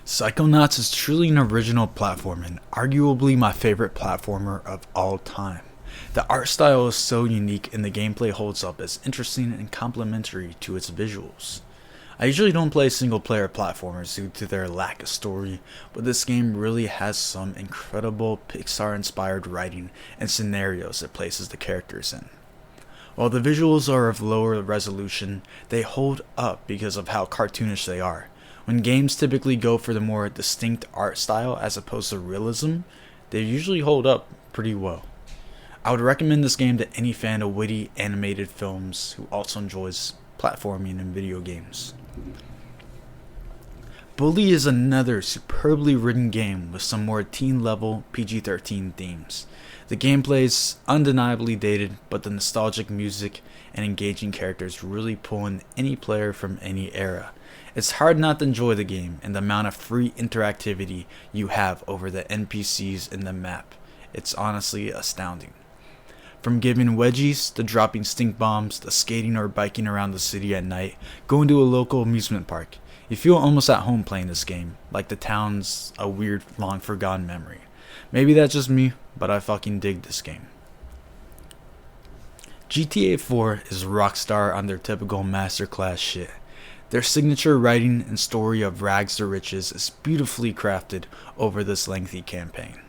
Psychonauts is truly an original platform and arguably my favorite platformer of all time. The art style is so unique and the gameplay holds up as interesting and complementary to its visuals. I usually don't play single player platformers due to their lack of story, but this game really has some incredible Pixar inspired writing and scenarios it places the characters in. While the visuals are of lower resolution, they hold up because of how cartoonish they are. When games typically go for the more distinct art style as opposed to realism, they usually hold up pretty well. I would recommend this game to any fan of witty animated films who also enjoys platforming in video games. Bully is another superbly written game with some more teen-level PG-13 themes. The gameplay is undeniably dated, but the nostalgic music and engaging characters really pull in any player from any era. It's hard not to enjoy the game and the amount of free interactivity you have over the NPCs in the map. It's honestly astounding. From giving wedgies to dropping stink bombs to skating or biking around the city at night, going to a local amusement park. You feel almost at home playing this game, like the town's a weird, long forgotten memory. Maybe that's just me, but I fucking dig this game. GTA 4 is Rockstar on their typical masterclass shit. Their signature writing and story of rags to riches is beautifully crafted over this lengthy campaign.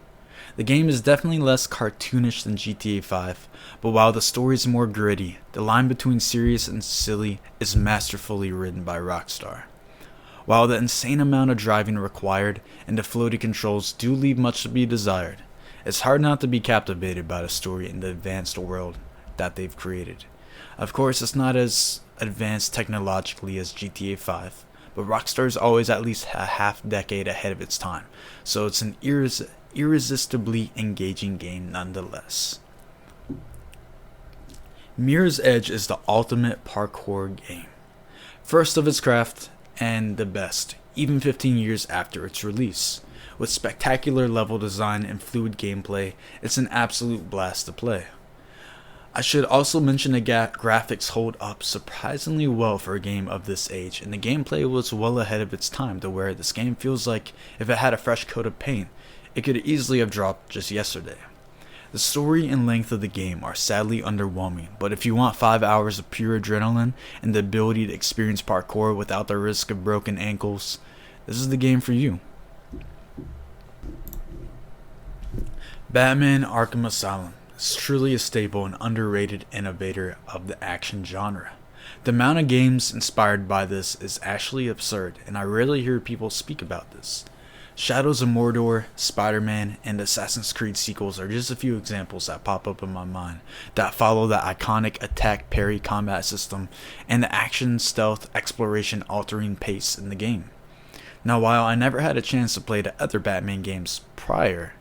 The game is definitely less cartoonish than GTA 5, but while the story is more gritty, the line between serious and silly is masterfully written by Rockstar. While the insane amount of driving required and the floaty controls do leave much to be desired, it's hard not to be captivated by the story and the advanced world that they've created. Of course, it's not as advanced technologically as GTA 5, but Rockstar is always at least a half decade ahead of its time, so it's an irresistibly engaging game nonetheless. Mirror's Edge is the ultimate parkour game. First of its craft, and the best, even 15 years after its release. With spectacular level design and fluid gameplay, it's an absolute blast to play. I should also mention the graphics hold up surprisingly well for a game of this age, and the gameplay was well ahead of its time to where this game feels like if it had a fresh coat of paint, it could easily have dropped just yesterday. The story and length of the game are sadly underwhelming, but if you want 5 hours of pure adrenaline and the ability to experience parkour without the risk of broken ankles, this is the game for you. Batman Arkham Asylum is truly a staple and underrated innovator of the action genre. The amount of games inspired by this is actually absurd, and I rarely hear people speak about this. Shadows of Mordor, Spider-Man, and Assassin's Creed sequels are just a few examples that pop up in my mind that follow the iconic attack parry combat system and the action stealth exploration altering pace in the game. Now, while I never had a chance to play the other Batman games prior,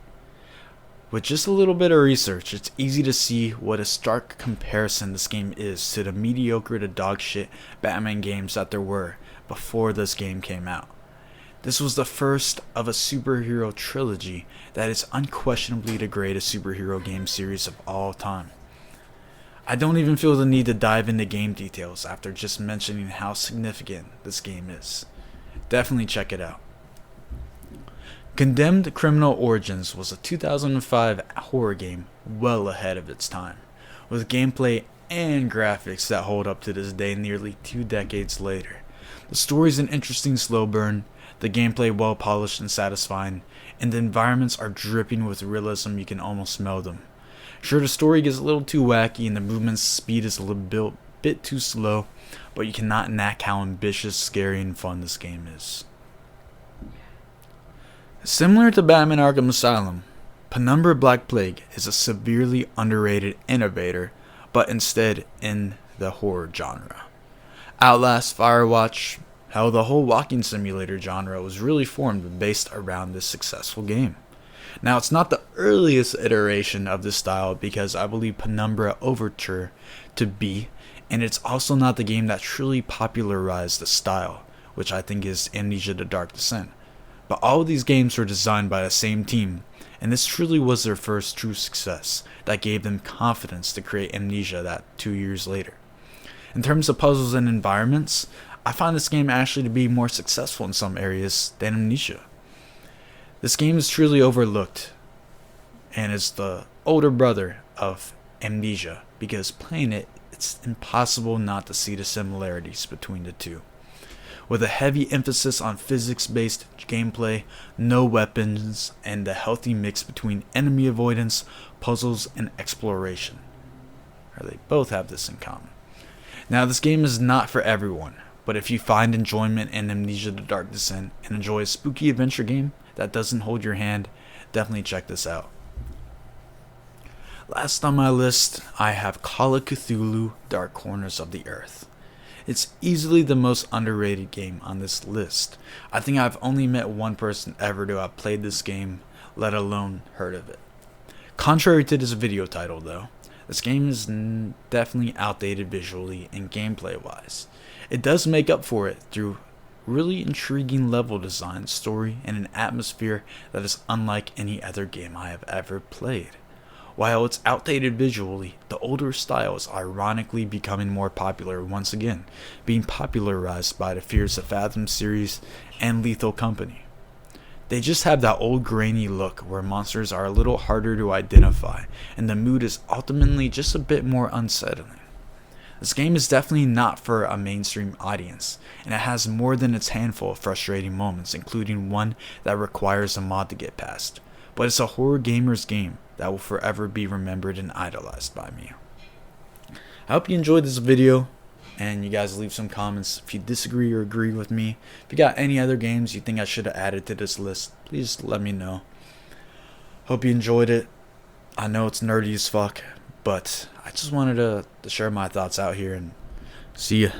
with just a little bit of research, it's easy to see what a stark comparison this game is to the mediocre to dog shit Batman games that there were before this game came out. This was the first of a superhero trilogy that is unquestionably the greatest superhero game series of all time. I don't even feel the need to dive into game details after just mentioning how significant this game is. Definitely check it out. Condemned Criminal Origins was a 2005 horror game well ahead of its time, with gameplay and graphics that hold up to this day nearly 2 decades later. The story is an interesting slow burn, the gameplay well polished and satisfying, and the environments are dripping with realism. You can almost smell them. Sure, the story gets a little too wacky and the movement speed is a little bit too slow, but you cannot knack how ambitious, scary, and fun this game is. Similar to Batman Arkham Asylum, Penumbra Black Plague is a severely underrated innovator, but instead in the horror genre. Outlast, Firewatch, hell, the whole walking simulator genre was really formed based around this successful game. Now, it's not the earliest iteration of this style because I believe Penumbra Overture to be, and it's also not the game that truly popularized the style, which I think is Amnesia: The Dark Descent. But all of these games were designed by the same team, and this truly was their first true success that gave them confidence to create Amnesia that 2 years later. In terms of puzzles and environments, I find this game actually to be more successful in some areas than Amnesia. This game is truly overlooked and is the older brother of Amnesia because playing it, it's impossible not to see the similarities between the two. With a heavy emphasis on physics-based gameplay, no weapons, and a healthy mix between enemy avoidance, puzzles, and exploration. Or they both have this in common. Now, this game is not for everyone, but if you find enjoyment in Amnesia: The Dark Descent and enjoy a spooky adventure game that doesn't hold your hand, definitely check this out. Last on my list, I have Call of Cthulhu: Dark Corners of the Earth. It's easily the most underrated game on this list. I think I've only met one person ever to have played this game, let alone heard of it. Contrary to this video title though, this game is definitely outdated visually and gameplay wise. It does make up for it through really intriguing level design, story, and an atmosphere that is unlike any other game I have ever played. While it's outdated visually, the older style is ironically becoming more popular once again, being popularized by the Fears of Fathom series and Lethal Company. They just have that old grainy look where monsters are a little harder to identify, and the mood is ultimately just a bit more unsettling. This game is definitely not for a mainstream audience, and it has more than its handful of frustrating moments, including one that requires a mod to get past. But it's a horror gamer's game that will forever be remembered and idolized by me. I hope you enjoyed this video, and you guys leave some comments if you disagree or agree with me. If you got any other games you think I should have added to this list, please let me know. Hope you enjoyed it. I know it's nerdy as fuck, but I just wanted to share my thoughts out here, and see ya.